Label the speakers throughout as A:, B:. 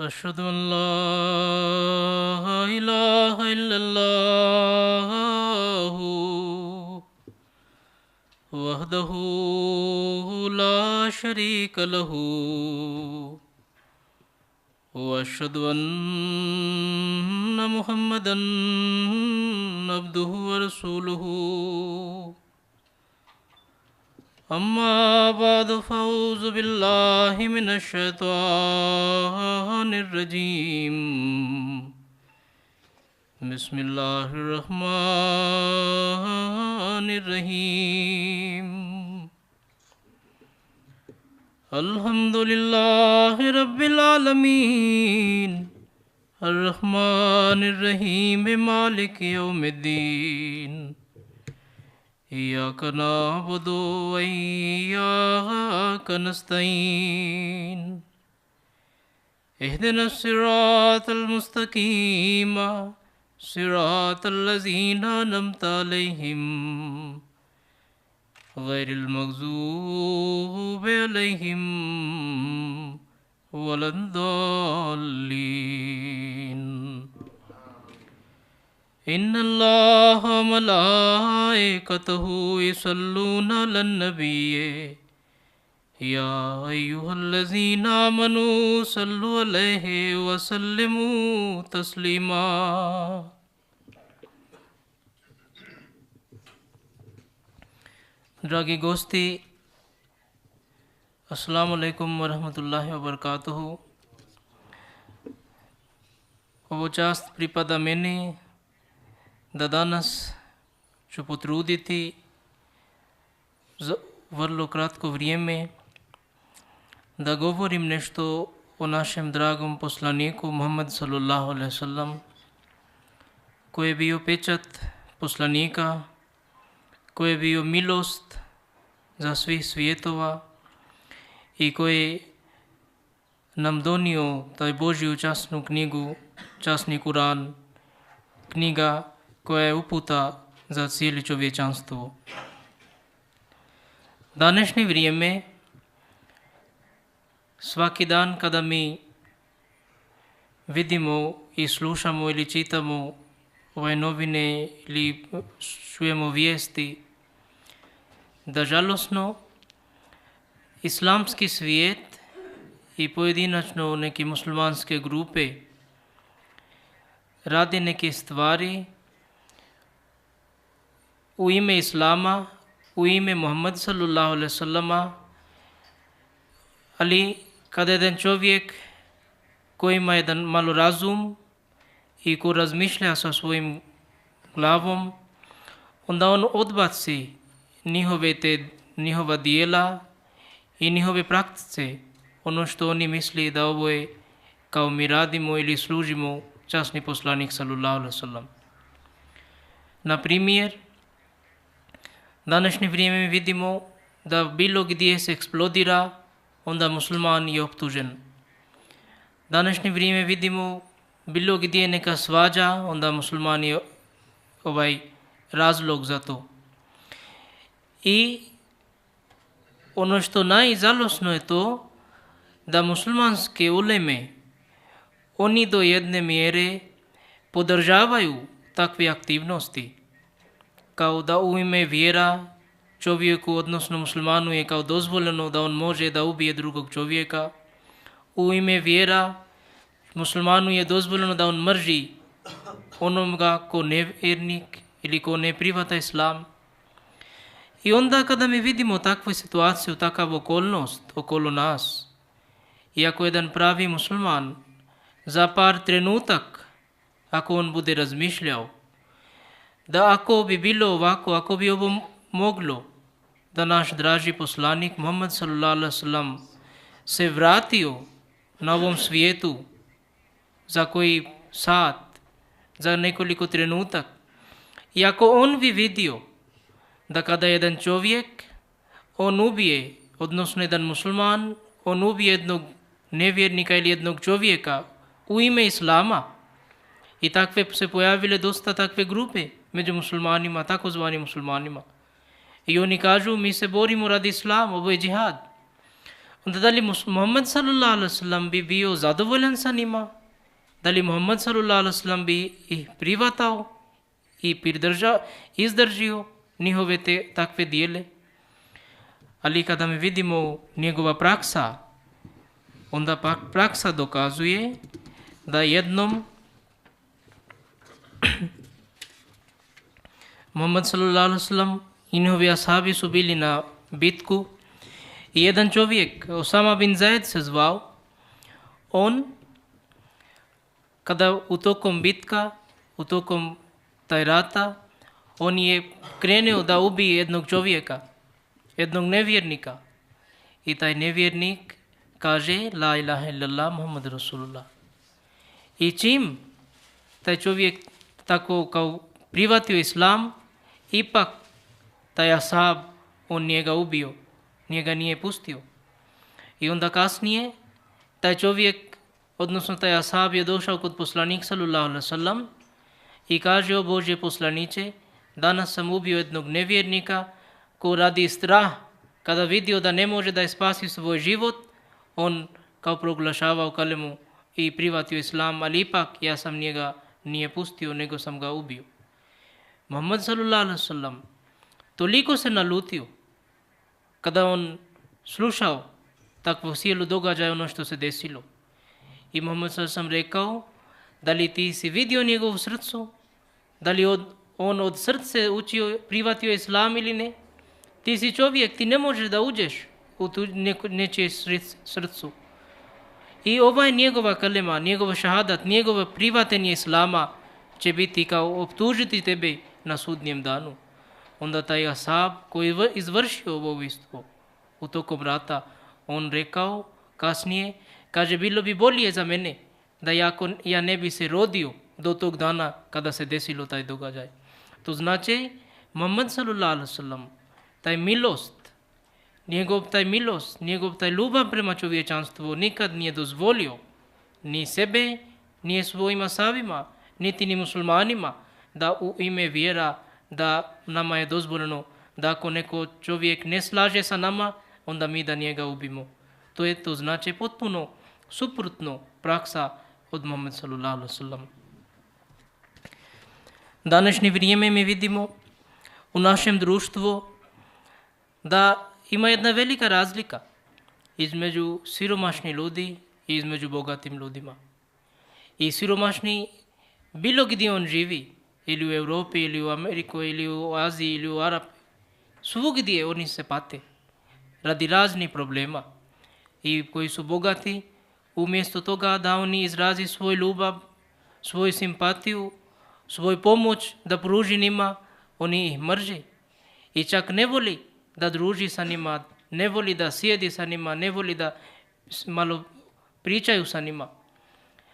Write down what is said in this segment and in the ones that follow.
A: أشهد أن لا إله إلا الله وحده لا شريك له وأشهد أن محمدا عبده ورسوله أما بعد فأعوذ بالله من الشيطان الرجيم بسم الله الرحمن الرحيم الحمد لله رب العالمين الرحمن الرحيم مالك يوم الدين إياك نعبد وإياك نستعين اهدنا الصراط المستقيم صراط الذين أنعمت عليهم غير المغضوب عليهم ولا الضالين إن الله وملائكته يصلون على النبي يا أيها الذين آمنوا صلوا عليه وسلموا تسليما Dragi gosti, Assalamu alaikum warahmatullahi wabarakatuh. Ovo čast pripada meni da danas ću potruditi za vrlo kratko vrijeme da govorim nešto o našem dragom poslaniku Muhammed sallallahu alaihi wasallam, koji je bio pečat poslanika, koji je bio milost za svih svijetova i koji nam donio taj Božju časnu knjigu, časni Kuran, knjiga koja je uputa za cijelo čovječanstvo. Današnje vrijeme, svaki dan kada mi vidimo i slušamo ili čitamo ove novine ili čujemo vijesti, da žalosno islamski svijet i pojedinačno neke muslimanske grupe radi neke stvari u ime Islama, u ime Muhammed sallallahu alaihi wasallama, ali kada jedan čovjek koji ima jedan malo razum i ko razmišlja sa svojim glavom, onda on odbaci njihova dijela i njihove praktice, ono što oni misli da ovo je kao mi radimo ili služimo časni poslanik sallallahu alaihi wasallam. Na primjer, današnje vrijeme mi vidimo da bilo gdje se eksplodira, onda musliman je optužen. Današnje vrijeme vidimo bilo gdje neka svađa, onda musliman je razlog za to. I ono što najžalosno je to da muslimanske uleme, oni do jedne mjere podržavaju takve aktivnosti, kao da u ime vjera čovjeku, odnosno muslimanu, je kao dozvoljeno da on može da ubije drugog čovjeka. U ime vjera muslimanu je dozvoljeno da on mrži onoga ko nevjernik ili ko ne prihvata islam. I onda kada mi vidimo takvu situaciju, takav okolnost okolo nas, i ako jedan pravi musliman za par trenutak, ako on bude razmišljao, da ako bi bilo ovako, ako bi ovo moglo, da naš draži poslanik Muhammed sallallahu alaihi wasallam se vratio na ovom svijetu za koji sat, za nekoliko trenutak, i ako on bi vidio da kada jedan čovjek, on ubije, odnosno jedan musliman, on ubije jednog nevjernika ili jednog čovjeka u ime Islama, i takve se pojavile dosta takve grupe među muslimanima, takozvanim muslimanima. I oni kažu, mi se borimo radi Islama, ovo je džihad. onda da li Muhammad sallallahu alaihi wasallam bi bio zadovoljan sa njima? Da li Muhammad sallallahu alaihi wasallam bi ih privatao i izdržio njihove takve dijele? Ali kada mi vidimo njegova praksa, onda praksa dokazuje da jednom Muhammad sallallahu alaihi wasallam i njihovi ashabi su bili na bitku i jedan čovjek, Osama bin Zaid se zvao, on kada u tokom bitka, u tokom taj rata, on je krenuo da ubije jednog čovjeka, jednog nevjernika. I taj nevjernik kaže la ilaha illallah Muhammad Rasulullah. I čim taj čovjek tako kao prihvatio islam, ipak taj ashab, on njega ubio, njega nije pustio. I onda kasnije taj čovjek, odnosno taj ashab je došao kod poslanika sallallahu alejhi ve sellem i kaže: o Božje poslanice, danas sam ubio jednog nevjernika ko radi strah, kada vidio da ne može da je spasi svoj život, on kao proglašavao kalemu i prihvatio islam, ali ipak ja sam njega nije pustio, nego sam ga ubio. Muhammad sallallahu alejhi ve sellem toliko se nalutio kada on slušao takvu silu događaja, ono što se desilo. I Muhammad sallallahu alejhi ve sellem rekao: da li ti si vidio njegovu srcu? Da li on od srce učio, prihvatio islam ili ne? Ti si čovjek, ti ne možeš da uđeš u nečije srcu. I ova je njegova kalema, njegova šahadat, njegovo prihvatanje islama će biti kao optužiti tebe na sudnjem danu. Onda taj ashab koji je izvršio ovo ubojstvo u tokom rata, on rekao kasnije, kaže: bilo bi bolje za mene da ja ne bi se rodio do tog dana kada se desilo taj događaj. To znači Muhammad sallallahu alejhi ve sellem taj milost, njegov taj ljubav prema čovječanstvu nikad nije dozvolio ni sebe, ni svojim ashabima, niti ni muslimanima da u ime vjera, da nama je dozvoljeno da ako neko čovjek ne slaže sa nama, onda mi da njega ubimo. To znači potpuno suprotno praksa od Muhammed sallallahu alejhi ve sellem. Današnje vrijeme mi vidimo u našem društvu da ima jedna velika razlika između siromašnih ljudi i između bogatim ljudima. I siromašni, bilo gdje on živi, ili u Europi, ili u Ameriku, ili u Aziji, ili u Arapi, svugdje oni se pate radi raznih problema. I koji su bogati, umjesto toga da oni izrazi svoj ljubav, svoju simpatiju, svoju pomoć da pruži njima, oni ih mrže. I čak ne voli da druži sa njima, ne voli da sjedi sa njima, ne voli da malo pričaju sa njima.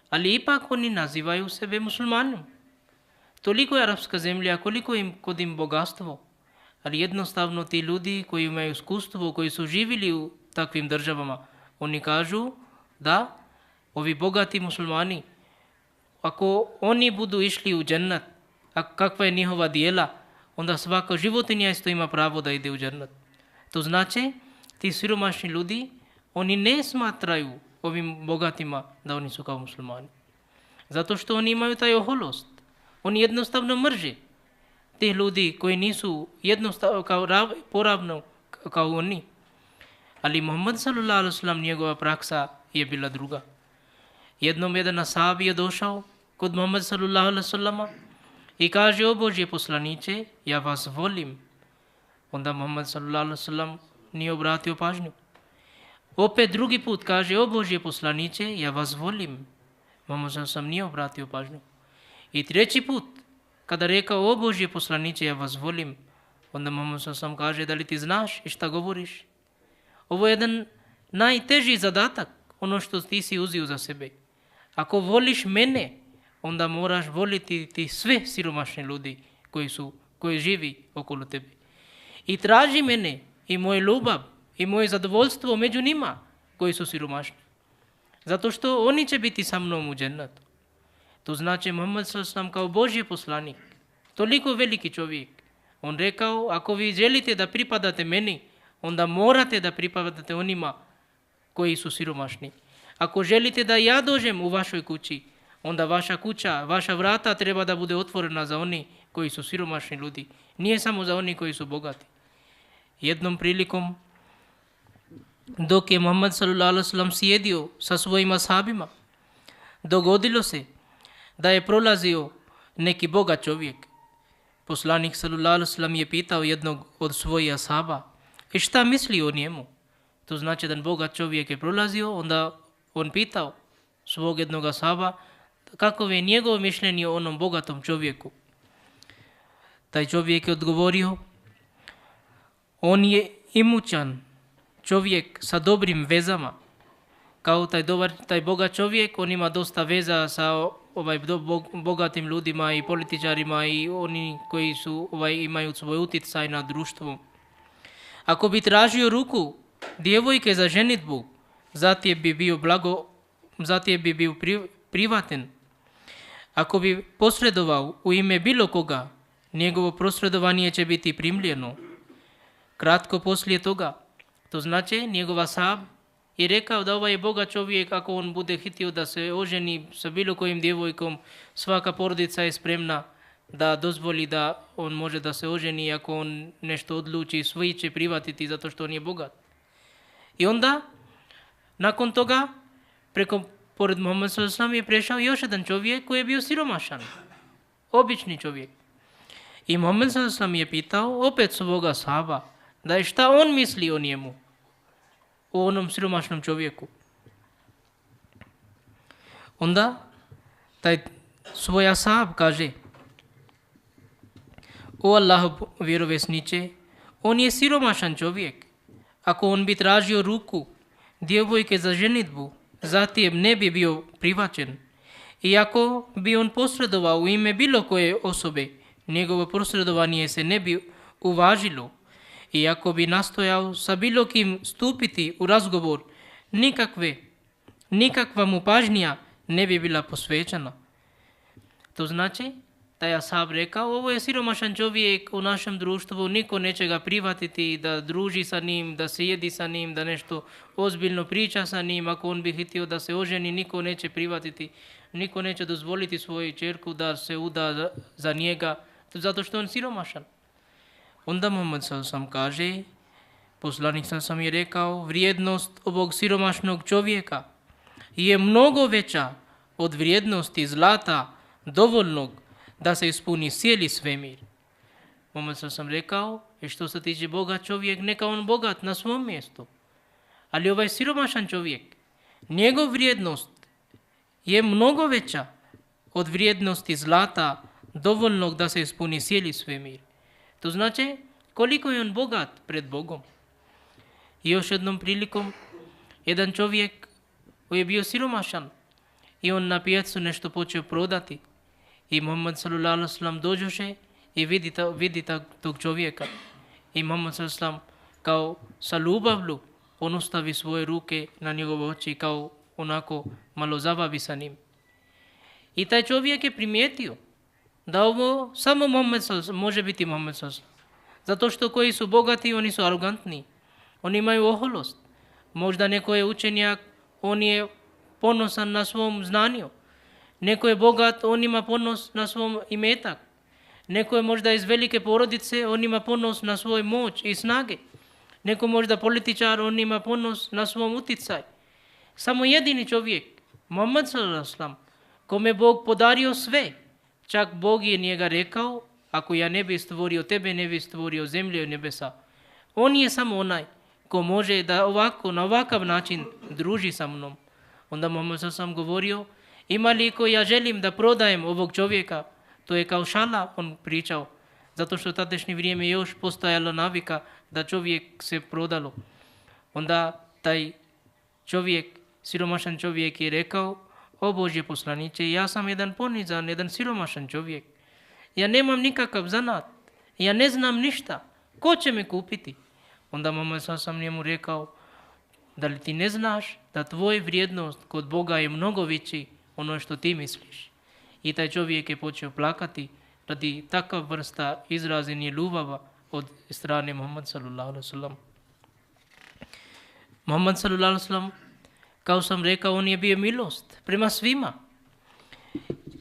A: Ali ipak oni nazivaju sebe muslimanom. Toliko je arapska zemlja, koliko kod im bogatstvo. Ali jednostavno ti ljudi koji imaju iskustvo, koji su živjeli u takvim državama, oni kažu da ovi bogati muslimani, ako oni budu išli u džennet, a kakva je njihova dijela, onda svaka životinja isto ima pravo da ide u džennet. To znači, ti siromašni ljudi, oni ne smatraju ovim bogatima da oni su kao muslimani. Zato što oni imaju taj oholost. Oni jednostavno mrže te ljudi koji nisu jednostavno poravno kao oni. Ali Muhammad sallallahu alejhi ve sellem, njegova praksa je bila druga. Jednom jedan ashab je došao kod Muhammad sallallahu alejhi ve sellema i kaže: o Božje poslanice, ja vas volim. Onda Muhammad sallallahu alejhi ve sellem nije obratio pažnju. Opet drugi put kaže: o Božje poslanice, ja vas volim. Muhammad sallallahu alejhi ve sellem nije obratio pažnju. I treći put, kada rekao: o Božje poslanice, ja vas volim, onda Muhammad sallallahu alejhi ve sellem kaže: da li ti znaš i šta govoriš? Ovo je jedan najteži zadatak, ono što ti si uzio za sebe. Ako voliš mene, onda moraš voliti ti sve siromašne ljudi koji živi okolo tebe. I traži mene i moju ljubav i moje zadovoljstvo među njima koji su siromašni. Zato što oni će biti sa mnom u džennetu. To znači Muhammad sallallahu alejhi ve sellem kao Božji poslanik, toliko veliki čovjek, on rekao: ako vi želite da pripadate meni, onda morate da pripadate onima koji su siromašni. Ako želite da ja dođem u vašoj kući, onda vaša kuća, vaša vrata treba da bude otvorena za oni koji su siromašni ljudi. Nije samo za oni koji su bogati. Jednom prilikom, dok je Muhammed sallallahu alejhi ve sellem sjedio sa svojim ashabima, dogodilo se da je prolazio neki bogat čovjek. Poslanik sallallahu alejhi ve sellem je pitao jednog od svojih ashaba, i šta misli o njemu? To znači da bogat čovjek je prolazio, onda on pitao svog jednog ashaba kako je njegovo mišljenje o onom bogatom čovjeku. Taj čovjek je odgovorio, on je imućan čovjek sa dobrim vezama. Kao taj bogat čovjek, on ima dosta veza sa bogatim ljudima i političarima i oni koji su imaju svoj utjecaj na društvo. Ako bi tražio ruku djevojke za ženidbu, zatim bi bio privaten. Ako bi posredovao u ime bilo koga, njegovo posredovanje će biti primljeno. Kratko poslije toga, to znači njegov ashab je rekao da ovaj bogat čovjek, ako on bude htio da se oženi sa bilo kojim djevojkom, svaka porodica je spremna da dozvoli da on može da se oženi, ako on nešto odluči, svi će privatiti zato što on je bogat. I onda, nakon toga, pored Muhammed sallallahu alejhi ve sellem je prešao još jedan čovjek koji je bio siromašan, obični čovjek. I Muhammed sallallahu alejhi ve sellem je pitao opet svoga sahaba da je šta on misli o njemu, o onom siromašnom čovjeku. Onda taj svoj ashab kaže, o Allah vjerovjesniče, on je siromašan čovjek. Ako on bi tražio ruku djevojke za ženidbu, zatim ne bi bio prihvaćen. I ako bi on posredovao u ime bilo koje osobe, njegovo posredovanje se ne bi uvažilo. I ako bi nastojao sa bilo kim stupiti u razgovor, nikakva mu pažnja ne bi bila posvećena. To znači, taj ashab rekao, ovo je siromašan čovjek u našem društvu, niko neće ga prihvatiti da druži sa njim, da se jedi sa njim, da nešto ozbiljno priča sa njim. Ako on bi htio da se oženi, niko neće prihvatiti, niko neće dozvoliti svoju ćerku da se uda za njega, zato što on siromašan. Onda Muhammed sallallahu alejhi ve sellem kaže, poslanik sallallahu alejhi ve sellem je rekao, vrijednost ovog siromašnog čovjeka je mnogo veća od vrijednosti zlata dovoljnog da se ispuni cijeli svemir. Muhammed sallallahu alejhi ve sellem rekao, i što se tiče bogat čovjek, neka on bogat na svom mjestu. Ali ovaj siromašan čovjek, njegov vrijednost je mnogo veća od vrijednosti zlata dovoljnog da se ispuni cijeli svemir. To znači koliko je on bogat pred Bogom. I još jednom prilikom, jedan čovjek koji je bio siromašan i on na pijacu nešto počeo prodati. I Muhammed sallallahu alejhi ve sellem dođoše i vidi tog čovjeka. I Muhammed sallallahu alejhi ve sellem kao sa ljubavlju on ostavi svoje ruke na njegove oči, kao onako malo zabavi sa njim. I taj čovjek je primijetio da ovo samo Muhammed sallallahu alejhi ve sellem može biti Muhammed sallallahu alejhi ve sellem. Zato što koji su bogati, oni su arogantni. Oni imaju oholost. Možda neko je učenjak, on je ponosan na svom znanju. Neko je bogat, on ima ponos na svom imetak. Neko je možda iz velike porodice, on ima ponos na svoj moć i snage. Neko možda političar, on ima ponos na svom uticaj. Samo jedini čovjek, Muhammed sallallahu alejhi ve sellem, kome Bog podario sve, čak Bog je njega rekao, ako ja ne bi stvorio tebe, ne bi stvorio zemlje i nebesa. On je samo onaj ko može da na ovakav način druži sa mnom. Onda Muhammed sallallahu alejhi ve sellem govorio, ima li ko ja želim da prodajem ovog čovjeka? To je kao šala on pričao, zato što u tadašnje vrijeme još postojala navika da čovjek se prodalo. Onda taj čovjek, siromašan čovjek je rekao, o Božje poslaniče, ja sam jedan ponizan, jedan siromašan čovjek. Ja nemam nikakav zanat, ja ne znam ništa, ko će me kupiti? Onda Muhammed sallallahu alejhi ve sellem njemu rekao, da li ti ne znaš da tvoj vrijednost kod Boga je mnogo veći ono što ti misliš? I taj čovjek je počeo plakati radi takav vrsta izraženja ljubava od strane Muhammed sallallahu alejhi ve sellem. Muhammed sallallahu alejhi ve sellem kao sam rekao, on je bio milost prema svima.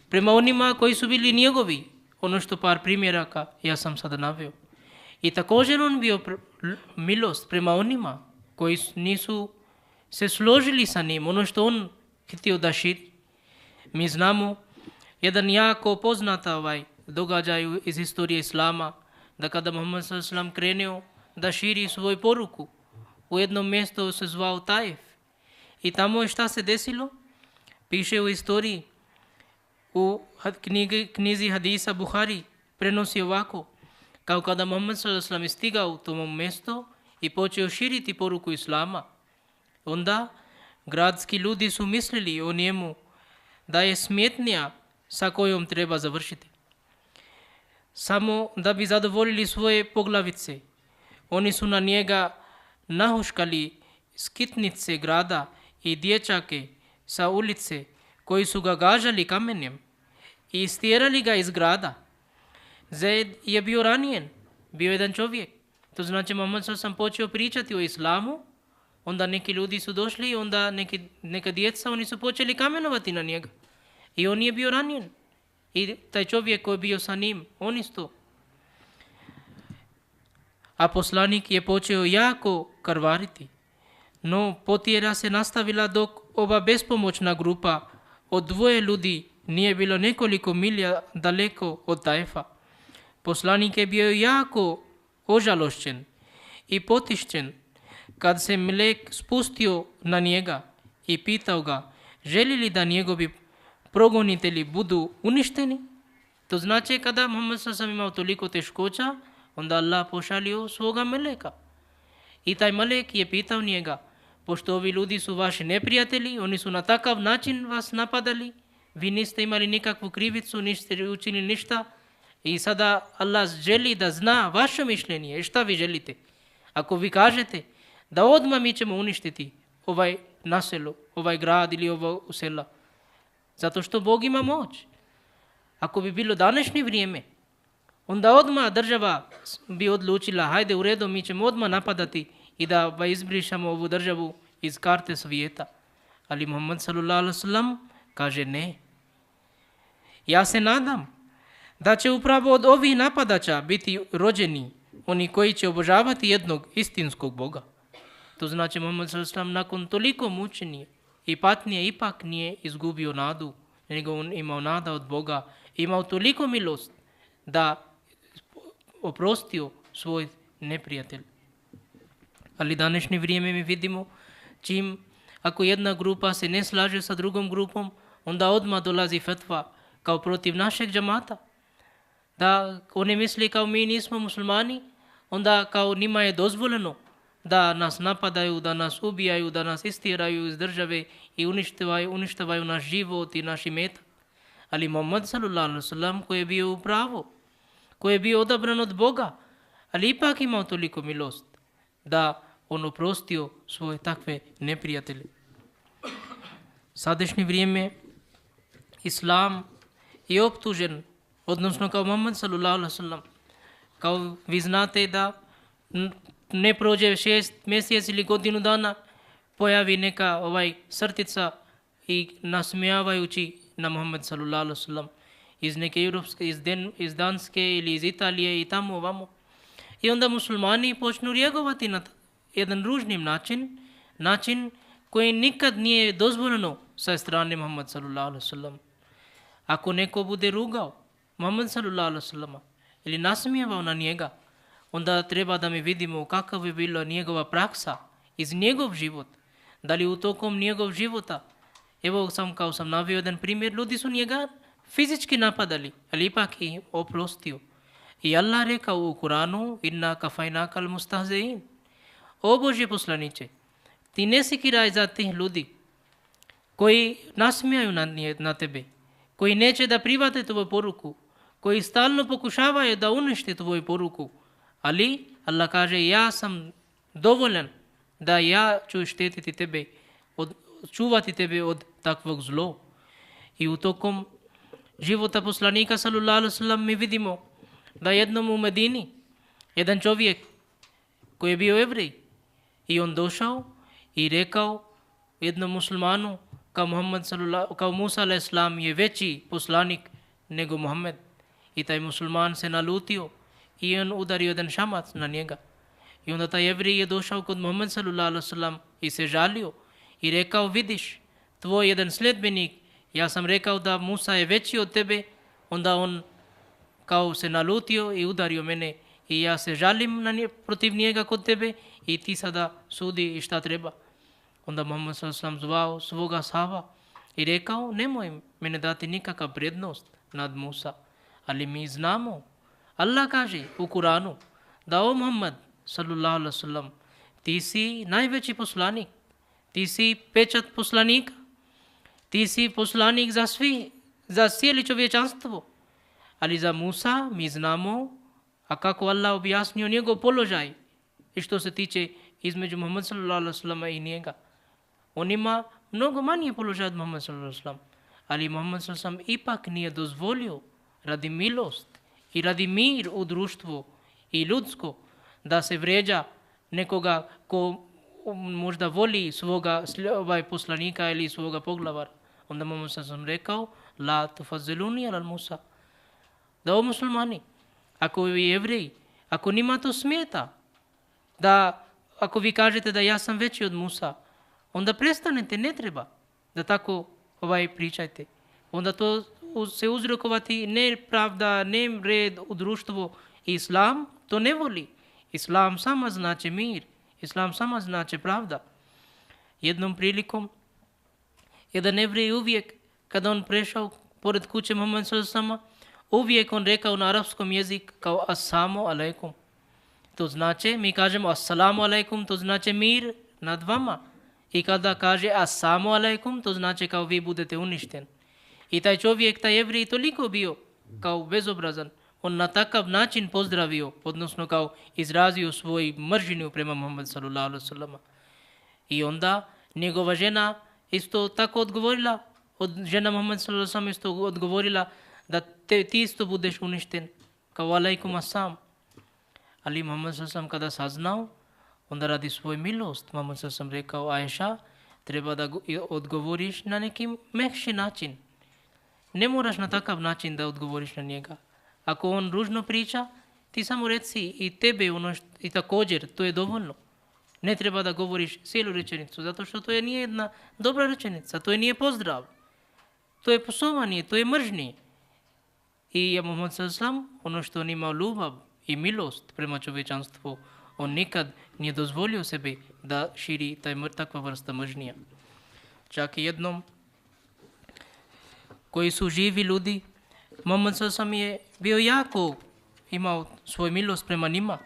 A: Prema onima koji su bili njegovi, ono što par primjeraka ja sam sada naveo. I također on bio milost prema onima koji nisu se složili sa njim, ono što on htio da širi. Mi znamo jedan jako poznata događaj iz istorije Islama, da kada Muhammed s.a.v. krenuo da širi svoju poruku, u jednom mjestu se zvao Taif. I tamo je šta se desilo? Piše u istoriji, u knjizi Hadisa Buhari prenosi ovako, kao kada Muhammed s.a.v. stigao u tom mjestu i počeo širiti poruku Islama, onda gradski ljudi su mislili o njemu da je smetnja sa kojom treba završiti. Samo da bi zadovoljili svoje poglavice, oni su na njega nahuškali skitnice grada i dječake sa ulice koji su ga gažali kamenjem i istjerali ga iz grada. Zaid je bio ranjen, bio jedan čovjek. To znači Muhammed sam počeo pričati o islamu, onda neki ljudi su došli i onda neka djeca, oni su počeli kamenovati na njega. I on je bio ranjen. I taj čovjek koji je bio sa njim, on isto. A poslanik je počeo jako krvariti. No potjera se nastavila dok ova bespomoćna grupa od 2 ljudi nije bilo nekoliko milja daleko od Taifa. Poslanik je bio jako ožalošćen i potišćen kad se melek spustio na njega i pitao ga želi li da njegovi progonitelji budu uništeni. To znači kada Muhammed sam imao toliko teškoća, onda Allah pošalio svoga meleka. I taj melek je pitao njega, pošto ovi ljudi su vaši neprijatelji, oni su na takav način vas napadali, vi niste imali nikakvu krivicu, niste učinili ništa i sada Allah želi da zna vaše mišljenje i šta vi želite. Ako vi kažete da odmah mi ćemo uništiti ovaj naselje, ovaj grad ili ovo sela, zato što Bog ima moć. Ako bi bilo današnje vrijeme, onda odmah država bi odlučila, hajde u redu, mi ćemo odmah napadati i da izbrišamo ovu državu iz karte svijeta. Ali Muhammed s.a.v. kaže ne. Ja se nadam da će upravo od ovih napadača biti rođeni oni koji će obožavati jednog istinskog Boga. To znači Muhammed s.a.v. nakon toliko mučenja i patnje ipak nije izgubio nadu, nego on imao nada od Boga, imao toliko milost da oprostio svoj neprijatelj. Ali današnje vrijeme mi vidimo ako jedna grupa se ne slaže sa drugom grupom, onda odmah dolazi fetva kao protiv našeg džamata. Da oni misli kao mi nismo muslimani, onda kao njima je dozvoljeno da nas napadaju, da nas ubijaju, da nas istiraju iz države i uništavaju naš život i naš imetak. Ali Muhammed s.a.v. koji je bio u pravu, koji je bio odabran od Boga, ali ipak imao toliko milost da on oprostio svoje takve neprijatelje. Sadašnje vrijeme Islam je optužen, odnosno kao Muhammed s.a.v. Kao vi znate da ne prođe 6 mjeseci ili godinu dana, pojavi neka crtica i nasmijavajući na Muhammed s.a.v. iz neke europske, iz Danske ili iz Italije i tamo ovamo. I onda muslimani počnu reagovati na jedan ružnim način koji nikad nije dozvoljeno sa strane Muhammed s.a.v. Ako neko bude rugao Muhammed s.a.v. ili nasmijevao na njega, onda treba da mi vidimo kakav je bila njegova praksa iz njegov život. Da li u tokom njegov života, evo kao sam navio jedan primjer, ljudi su njega fizički napadali, ali ipak i oprostio. I Allah rekao u Kuranu, inna kafajnaka al mustahzein. O Božje poslaniče, ti ne sekiraj za tih ljudi koji nasmijaju na tebe, koji neće da prihvate tvoju poruku, koji stalno pokušavaju da unište tvoju poruku. Ali Allah kaže, ja sam dovoljan da ja ću štetiti tebe, čuvati tebe od takvog zlo. I u tokom života poslanika s.a.v. mi vidimo da jednom u Medini jedan čovjek koji je bio Jevrej i on došao i rekao jednom muslimanu kao Musa a.s. je veći poslanik nego Muhammed. I taj musliman se nalutio i on udario jedan šamac na njega. I onda taj Jevrij je došao kod Muhammed s.a.v. i se žalio i rekao, vidiš, tvoj jedan sljedbenik, ja sam rekao da Musa je veći od tebe, onda on kao se nalutio i udario mene i ja se žalim protiv njega kod tebe i ti sada sudi i šta treba. Onda Muhammed s.a.v. zvao svoga sahaba i rekao, nemoj mene dati nikakav prednost nad Musa, ali mi znamo, Allah kaže u Kuranu da o Muhammed s.a.v. ti si najveći poslanik, ti si pečat poslanika, ti si poslanik za cijeli čovječanstvo. Ali za Musa mi znamo, a kako Allah objasnio njegov položaj i što se tiče između Muhammed s.a.v. i njega. On ima mnogo manji položaj od Muhammed s.a.v. Ali Muhammed s.a.v. ipak nije dozvolio radi milost i radi mir u društvu i ljudsko da se vrijeđa nekoga ko možda voli svoga poslanika ili svoga poglavara. Onda Muhammed s.a.v. rekao, la tufazziluni ala Musa. Da o muslimani, ako vi Jevriji, ako njima to smeta, da ako vi kažete da ja sam veći od Musa, onda prestanete, ne treba da tako pričajte. Onda to se uzrokovati nepravda, nered u društvu. Islam to ne voli. Islam sama znači mir. Islam sama znači pravda. Jednom prilikom, jedan Jevrij uvijek, kada on prešao pored kuće Muhammed s.a.v., uvijek on rekao na arapskom jeziku kao assalamu alaikum. To znači, mi kažemo assalamu alaikum, to znači mir nad vama. I kada kaže assalamu alaikum, to znači kao vi budete uništen. I taj čovjek, taj Jevrij, toliko bio kao bezobrazan. On na takav način pozdravio, odnosno kao izrazio svoj mržnju prema Muhammedu s.a.v. I onda njegova žena isto tako odgovorila, žena Muhammed s.a.v. isto odgovorila da ti isto budeš uništen, kao alaikum assalam. Ali Muhammed s.a.v. kada saznao, onda radi svoj milost, Muhammed s.a.v. rekao, Ajša, treba da odgovoriš na neki mekši način. Ne moraš na takav način da odgovoriš na njega. Ako on ružno priča, ti samo reci i tebe i također, to je dovoljno. Ne treba da govoriš cijelu rečenicu, zato što to nije jedna dobra rečenica, to nije pozdrav. To je posovanje, to je mržnje. I Muhammed s.a.v. ono što on imao ljubav i milost prema čovječanstvu, on nikad nije dozvolio sebi da širi takva vrsta mržnja. Čak i jednom, koji su živi ljudi, Muhammed s.a.v. je bio jako, imao svoj milost prema njima.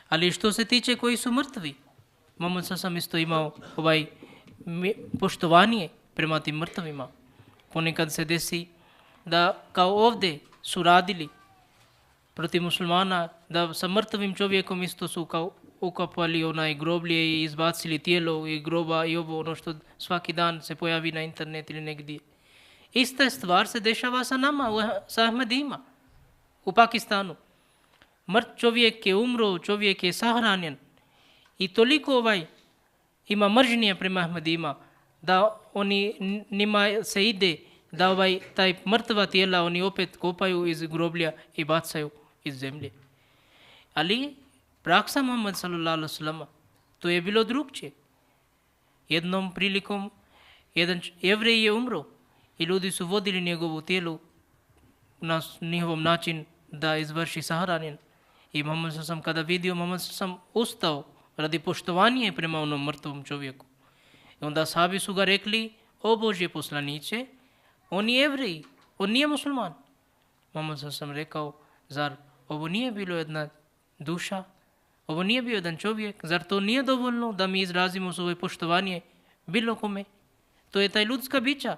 A: Ali što se tiče koji su mrtvi, Muhammed s.a.v. isto imao poštovanje prema tim mrtvima. Ponekad se desi da kao ovdje su radili protiv muslimana, da sa mrtvim čovjekom isto su kao ukopali onaj groblje i izbacili tijelo i groba i ovo ono što svaki dan se pojavi na internet ili negdje. Ista stvar se dešava sa nama, sa Ahmadima u Pakistanu. Mrt čovjek je umro, čovjek je sahranjen i toliko ima mržnje prema Ahmadima da njima se ide da taj mrtva tijela oni opet kopaju iz groblja i bacaju iz zemlje. Ali praksa Muhammed s.a.v. to je bilo drugčije. Jednom prilikom jedan Jevrij je umro i ljudi su vodili njegovu tijelu na njihovom način da izvrši sahranjen. I Muhammed s.a.v. kada vidio, Muhammed s.a.v. ustao radi poštovanja prema onom mrtvom čovjeku. I onda sahabi su ga rekli, o Božje poslaniće, on je Jevrij, on nije musliman. Muhammed s.a.v. rekao, zar ovo nije bilo jedna duša, ovo nije bio jedan čovjek, zar to nije dovoljno da mi izrazimo svoje poštovanje bilo kome? To je taj ljudska bića,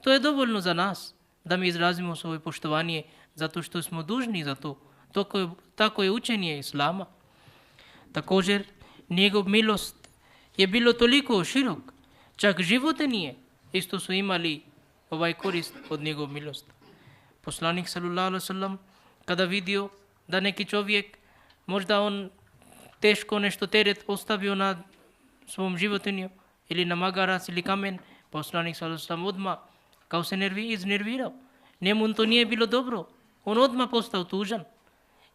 A: to je dovoljno za nas da mi izrazimo svoje poštovanje zato što smo dužni za to. Tako je učenje Islama. Također, njegov milost je bilo toliko širok, čak živote nije, isto su imali korist od njegov milost. Poslanik s.a.v. kada vidio da neki čovjek, možda on teško nešto teret postavio na svom životinju ili na magarac ili kamen, poslanik sallallahu odmah kao se iznervirao. Njemu to nije bilo dobro. On odmah postao tužan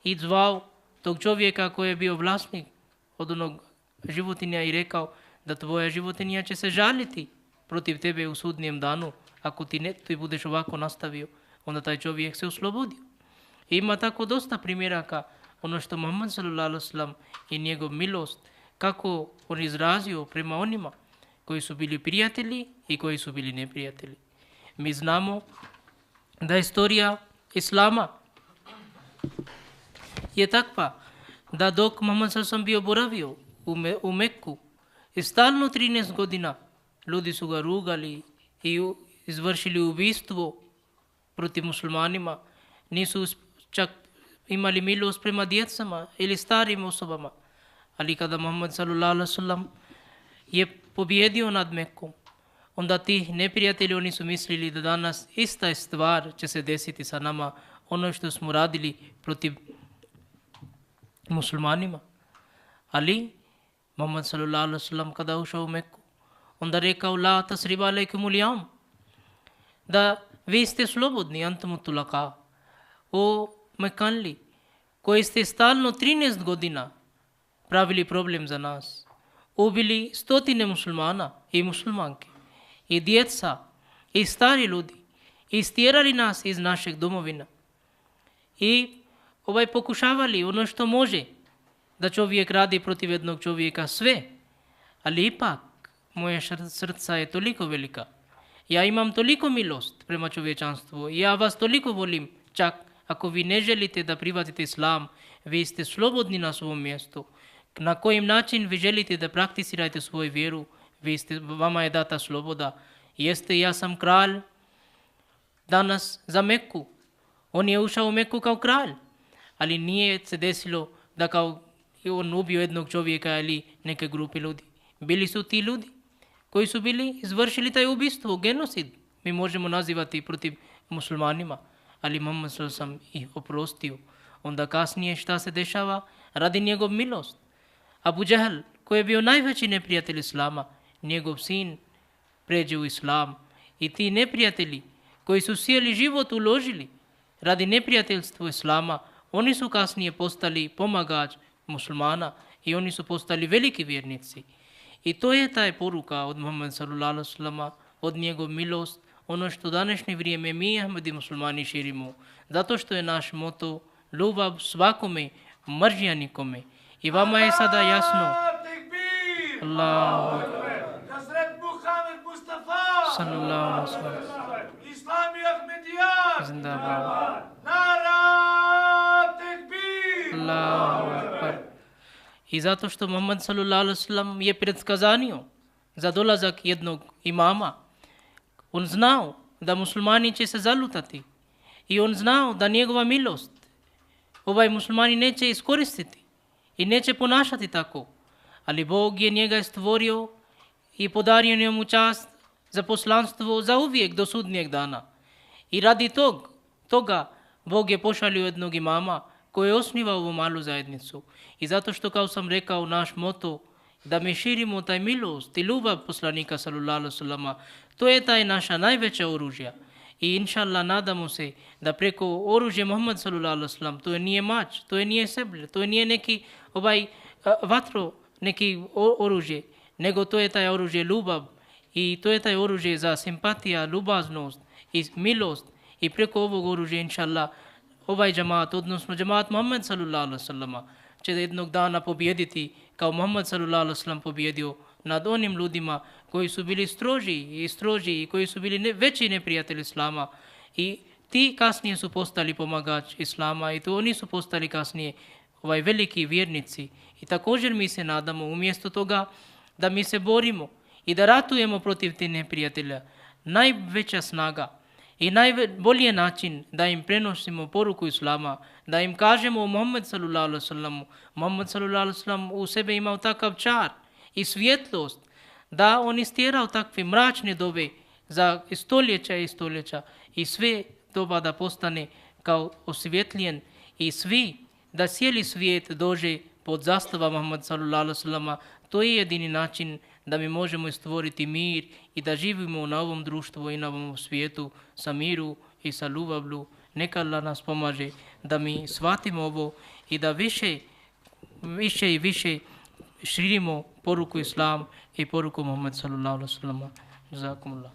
A: i zvao tog čovjeka koji je bio vlasnik od onog životinja i rekao da tvoja životinja će se žaliti protiv tebe u sudnijem danu. Ako ti budeš ovako nastavio, onda taj čovjek se oslobodio. I ima tako dosta primjeraka ono što Muhammed sallallahu alejhi ve sellem i njegov milost, kako on izrazio prema onima koji su bili prijatelji i koji su bili neprijatelji. Mi znamo da istorija Islama je takva da dok Muhammed sallallahu alejhi ve sellem bio boravio u Mekku i stalno 13 godina ljudi su ga rugali i izvršili ubistvo protiv muslimanima, nisu čak imali milost prema djecama ili starim osobama. Ali kada Muhammed sallallahu alejhi ve sellem je pobjedio nad Mekkom, onda ti neprijatelji oni su mislili da danas ista stvar će se desiti sa nama, ono što smo radili protiv muslimanima. Ali Muhammed sallallahu alejhi ve sellem kada ušao u Mekku, onda rekao la tasriba alejkumul yawm, da vi ste slobodni, antum tulaka, o Mekanli, koji ste stalno 13 godina pravili problem za nas, ubili stotine muslimana i muslimanke, i djeca, i stari ljudi, i stjerali nas iz našeg domovina. I pokušavali ono što može da čovjek radi protiv jednog čovjeka sve, ali ipak moje srca je toliko velika. Ja imam toliko milost prema čovječanstvu, ja vas toliko volim, čak ako vi ne želite da prihvatite islam, vi ste slobodni na svom mjestu. Na kojim način vi želite da prakticirate svoju vjeru, vama je data sloboda. Jeste, ja sam kralj danas za Mekku. On je ušao u Mekku kao kralj, ali nije se desilo da kao on ubio jednog čovjeka ili neke grupe ljudi. Bili su ti ljudi koji su bili izvršili taj ubistvo, genocid, mi možemo nazivati protiv muslimanima, ali Muhammed sallallahu alejhi ve sellem ih oprostio. Onda kasnije šta se dešava? Radi njegov milost. Abu Džehl, koji je bio najveći neprijatelj islama, njegov sin pređe u islam. I ti neprijatelji koji su cijeli život uložili radi neprijateljstva islama, oni su kasnije postali pomagač muslimana i oni su postali veliki vjernici. I to je taj poruka od Muhammed sallallahu alejhi ve sellem, od njegov milost, ono što današnje vrijeme mi Ahmedi muslimani širimo, zato što je naš moto ljubav svakome, mržnja nikome. I vama je sada jasno. Allahu
B: Hazret Muhammed Mustafa
A: sallallahu alejhi ve sellem.
B: Islami Ahmediyat
A: Zindabad.
B: Nara tekbir.
A: Allahu akbar. I zato što Muhammed sallallahu alejhi ve sellem je predskazanio za dolazak jednog imama. On znao da muslimani će se zalutati i on znao da njegova milost muslimani neće iskoristiti i neće ponašati tako. Ali Bog je njega stvorio i podario njemu čast za poslanstvo za uvijek do sudnjeg dana. I radi toga Bog je pošalio jednog imama koji je osnivao ovu malu zajednicu. I zato što, kao sam rekao, naš moto da mi širimo taj milost i ljubav poslanika sallallahu alejhi ve sellem, to je taj naša najveća oružja. I inšallah nadamo se da preko oružja Muhammed sallallahu alejhi ve sellem, to je nije mač, to je nije seblje, to je nije neki vatro, neki oružje, nego to je taj oružje ljubav i to je taj oružje za simpatija, ljubaznost i milost. I preko ovog oružja inšallah džamaat, odnosno džamaat Muhammed sallallahu alejhi ve sellem, će jednog dana pobjediti kao Muhammed sallallahu alejhi ve sellem pobjedio nad onim ljudima koji su bili stroži i koji su bili veći neprijatelji islama. I ti kasnije su postali pomagač islama i to oni su postali kasnije veliki vjernici. I također mi se nadamo, umjesto toga da mi se borimo i da ratujemo protiv tih neprijatelja, najveća snaga i najbolji način da im prenosimo poruku islama, da im kažemo o Muhammed sallallahu alejhi ve sellem. Muhammed sallallahu alejhi ve sellem u sebe imao takav čar i svjetlost da on istjerao takve mračne dobe za stoljeća i stoljeća i sve doba da postane kao osvjetljen i svi da cijeli svijet dođe pod zastava Muhammed sallallahu alejhi ve sellem. To je jedini način da mi možemo stvoriti mir i da živimo na ovom društvu i na ovom svijetu sa miru i sa ljubavlju. Neka Allah nas pomaže da mi shvatimo ovo i da više i više širimo poruku Islam i poruku Muhammed sallallahu alaihi wa sallam. Jazakumullah.